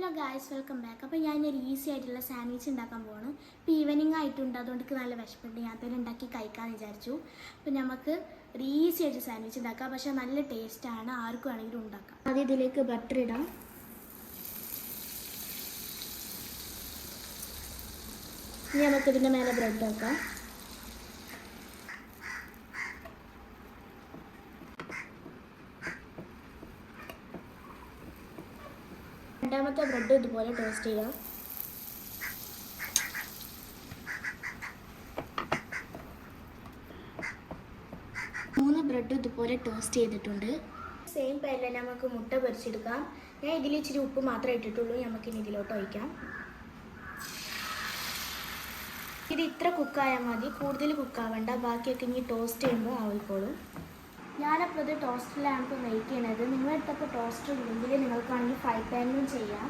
Hello guys, welcome back. അപ്പോൾ ഞാനൊരു easy ആയിട്ടുള്ള സാൻഡ്വിച്ച് ഉണ്ടാക്കാൻ പോവാണ്. ഇപ്പോൾ ഈവനിങ് ആയിട്ടുണ്ട്, അതുകൊണ്ട് എനിക്ക് നല്ല വിശപ്പുണ്ട്. ഞാൻ തന്നെ ഉണ്ടാക്കി കഴിക്കാമെന്ന് വിചാരിച്ചു. അപ്പോൾ നമുക്ക് ഒരു ഈസി ആയിട്ട് സാൻഡ്വിച്ച് ഉണ്ടാക്കാം, പക്ഷേ നല്ല ടേസ്റ്റാണ്, ആർക്കും വേണമെങ്കിലും ഉണ്ടാക്കാം. ആദ്യം ഇതിലേക്ക് ബട്ടർ ഇടാം. ഇനി നമുക്ക് ഇതിൻ്റെ മേലെ ബ്രെഡ് വെക്കാം. രണ്ടാമത്തെ ബ്രെഡ് ഇതുപോലെ ടോസ്റ്റ് ചെയ്യാം. മൂന്ന് ബ്രെഡ് ഇതുപോലെ ടോസ്റ്റ് ചെയ്തിട്ടുണ്ട്. സെയിം പാനിൽ നമുക്ക് മുട്ട പൊരിച്ചെടുക്കാം. ഞാൻ ഇതിൽ ഇച്ചിരി ഉപ്പ് മാത്രമേ ഇട്ടിട്ടുള്ളൂ. നമുക്കിനി ഇതിലോട്ട് ഒഴിക്കാം. ഇത് ഇത്ര കുക്കായാൽ മതി, കൂടുതൽ കുക്കാവണ്ട. ബാക്കിയൊക്കെ ഇനി ടോസ്റ്റ് ചെയ്യുമ്പോൾ ആയിക്കോളും. ഞാനപ്പോൾ ഇത് ടോസ്റ്ററിലാണ് ഇപ്പോൾ വെയിറ്റ് ചെയ്യണത്. നിങ്ങളെടുത്തപ്പോൾ ടോസ്റ്റർ ഇല്ലെങ്കിൽ നിങ്ങൾക്കാണെങ്കിൽ ഫ്രൈ പാനിലും ചെയ്യാം.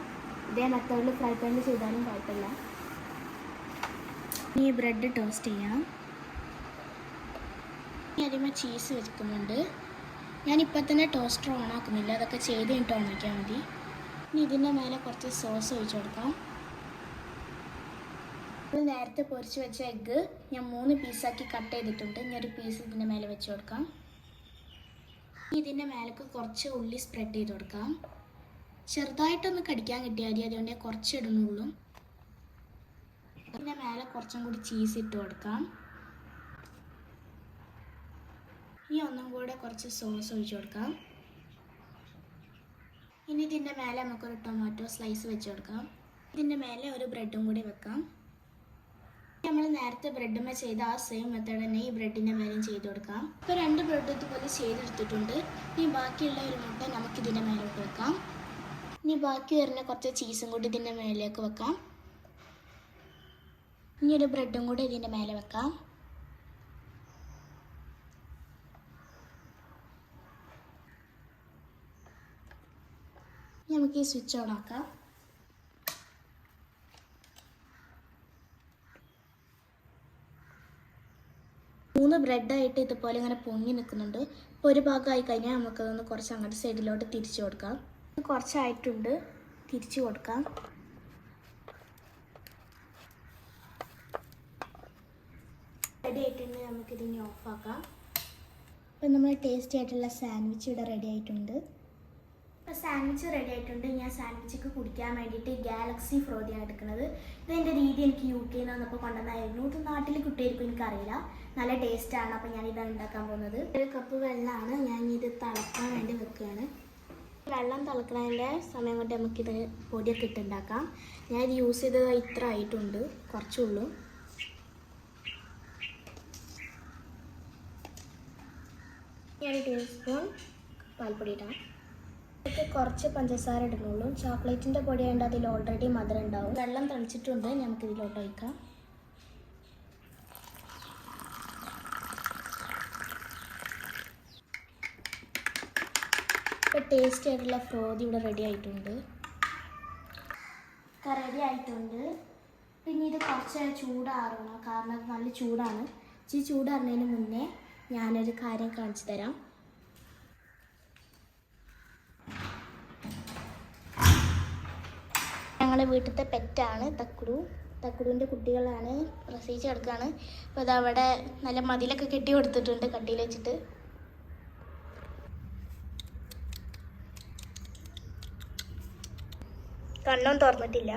ഇതേ മെത്തേഡിൽ ഫ്രൈ പാനിൽ ചെയ്താലും കുഴപ്പമില്ല. ഈ ബ്രെഡ് ടോസ്റ്റ് ചെയ്യാം. ആദ്യമേ ചീസ് വെക്കുന്നുണ്ട്. ഞാനിപ്പോൾ തന്നെ ടോസ്റ്റർ ഓൺ ആക്കുന്നില്ല, അതൊക്കെ ചെയ്ത് കഴിഞ്ഞിട്ട് ഓൺ ആക്കിയാൽ മതി. ഇനി ഇതിൻ്റെ മേലെ കുറച്ച് സോസ് ഒഴിച്ചു കൊടുക്കാം. നേരത്തെ പൊരിച്ച് വെച്ച എഗ്ഗ് ഞാൻ 3 പീസാക്കി കട്ട് ചെയ്തിട്ടുണ്ട്. ഇനി ഒരു പീസ് ഇതിൻ്റെ മേലെ വെച്ച് കൊടുക്കാം. ഇതിൻ്റെ മേലേക്ക് കുറച്ച് ഉള്ളി സ്പ്രെഡ് ചെയ്ത് കൊടുക്കാം. ചെറുതായിട്ടൊന്ന് കടിക്കാൻ കിട്ടിയാൽ മതി, അതുകൊണ്ട് കുറച്ച് ഇടുന്നുള്ളൂ. ഇതിൻ്റെ മേലെ കുറച്ചും കൂടി ചീസ് ഇട്ട് കൊടുക്കാം. ഇനി ഒന്നും കൂടെ കുറച്ച് സോസ് ഒഴിച്ച് കൊടുക്കാം. ഇനി ഇതിൻ്റെ മേലെ നമുക്കൊരു ടൊമാറ്റോ സ്ലൈസ് വെച്ച് കൊടുക്കാം. ഇതിൻ്റെ മേലെ ഒരു ബ്രെഡും കൂടി വെക്കാം. നമ്മൾ നേരത്തെ ബ്രെഡുമേ ചെയ്ത ആ സെയിം മെത്തേഡ് തന്നെ ഈ ബ്രെഡിൻ്റെ മേലെയും ചെയ്ത് കൊടുക്കാം. ഇപ്പോൾ 2 ബ്രെഡ് ഇതുപോലെ ചെയ്തെടുത്തിട്ടുണ്ട്. ഇനി ബാക്കിയുള്ള ഒരു മുട്ട നമുക്കിതിൻ്റെ മേലോട്ട് വെക്കാം. ഇനി ബാക്കി വരുന്ന കുറച്ച് ചീസും കൂടി ഇതിൻ്റെ മേലേക്ക് വെക്കാം. ഇനി ഒരു ബ്രെഡും കൂടി ഇതിൻ്റെ മേലെ വെക്കാം. നമുക്ക് ഈ സ്വിച്ച് ഓൺ ആക്കാം. 3 ബ്രെഡായിട്ട് ഇതുപോലെ ഇങ്ങനെ പൊങ്ങി നിൽക്കുന്നുണ്ട്. ഇപ്പോൾ ഒരു ഭാഗമായി കഴിഞ്ഞാൽ നമുക്കതൊന്ന് കുറച്ച് അങ്ങോട്ട് സൈഡിലോട്ട് തിരിച്ചു കൊടുക്കാം. കുറച്ചായിട്ടുണ്ട്, തിരിച്ചു കൊടുക്കാം. റെഡി ആയിട്ടുണ്ട്, നമുക്കിതിനെ ഓഫാക്കാം. ഇപ്പം നമ്മൾ ടേസ്റ്റി ആയിട്ടുള്ള സാൻഡ്വിച്ച് ഇവിടെ റെഡി ആയിട്ടുണ്ട്. ഇപ്പോൾ സാൻഡ്വിച്ച് റെഡി ആയിട്ടുണ്ട്. ഞാൻ സാൻഡ്വിച്ചൊക്കെ കുടിക്കാൻ വേണ്ടിയിട്ട് ഗാലക്സി ഫ്രോതിയാണ് എടുക്കുന്നത്. ഇതെൻ്റെ രീതി എനിക്ക് UK വന്നപ്പോൾ കൊണ്ടുവന്നായിരുന്നു. ഇത് നാട്ടിൽ കിട്ടിയിരിക്കും, എനിക്കറിയില്ല. നല്ല ടേസ്റ്റാണ്. അപ്പോൾ ഞാനിതാണ് ഉണ്ടാക്കാൻ പോകുന്നത്. 1 കപ്പ് വെള്ളമാണ്. ഞാൻ ഇത് തിളക്കാൻ വേണ്ടി വെക്കുകയാണ്. വെള്ളം തിളക്കണതിൻ്റെ സമയം കൊണ്ട് നമുക്കിത് പൊടിയൊക്കെ ഇട്ടുണ്ടാക്കാം. ഞാനിത് യൂസ് ചെയ്തത് ഇത്ര ആയിട്ടുണ്ട്, കുറച്ചുള്ളൂ. ഞാൻ 1 ടീസ്പൂൺ പാൽപ്പൊടി ഇടാം. കുറച്ച് പഞ്ചസാര ഇടുന്നുള്ളൂ. ചോക്ലേറ്റിൻ്റെ പൊടി ആയതുകൊണ്ട് അതിൽ ഓൾറെഡി മധുരം ഉണ്ടാവും. വെള്ളം തളിച്ചിട്ടുണ്ട്, നമുക്കിതിലോട്ട് ഒഴിക്കാം. ഇപ്പോൾ ടേസ്റ്റി ആയിട്ടുള്ള ഫ്രോതി ഇവിടെ റെഡി ആയിട്ടുണ്ട്. പിന്നെ ഇത് കുറച്ച് ചൂടാറണം, കാരണം അത് നല്ല ചൂടാണ്. ഈ ചൂടാറുന്നതിന് മുന്നേ ഞാനൊരു കാര്യം കാണിച്ചു തരാം. ഞങ്ങളുടെ വീട്ടിലത്തെ പെറ്റാണ് തക്കുടുവിൻ്റെ കുട്ടികളാണ്, പ്രസവിച്ച് കിടക്കുകയാണ്. അപ്പോൾ അതവിടെ നല്ല മതിലൊക്കെ കെട്ടി കൊടുത്തിട്ടുണ്ട്, കട്ടിയിൽ വെച്ചിട്ട്. കണ്ണും തുറന്നിട്ടില്ല.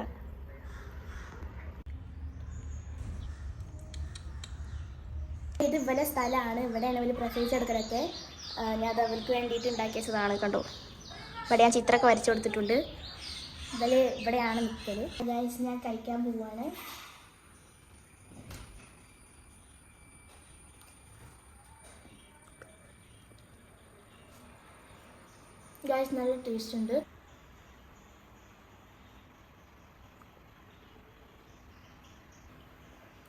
ഇത് ഇവരുടെ സ്ഥലമാണ്, ഇവിടെയാണ് അവർ പ്രസവിച്ചെടുക്കലൊക്കെ. ഞാൻ അത് അവർക്ക് വേണ്ടിയിട്ട് ഉണ്ടാക്കിയതാണ്. കണ്ടോ, ഇവിടെ ഞാൻ ചിത്രമൊക്കെ വരച്ചു കൊടുത്തിട്ടുണ്ട്. ഇവിടെയാണ് നിൽക്കല്. ഗൈസ്, ഞാൻ കഴിക്കാൻ പോവാണ്. ഗൈസ്, നല്ല ടേസ്റ്റ് ഉണ്ട്.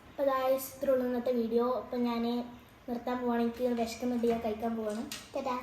അപ്പോൾ ഗൈസ്, ഇത്രയുള്ള ഇന്നത്തെ വീഡിയോ. അപ്പോൾ ഞാൻ നിർത്താൻ പോവാണ്. എനിക്ക് വിശക്കുന്നുണ്ട്, ഞാൻ കഴിക്കാൻ പോവാണ്. ടാറ്റാ.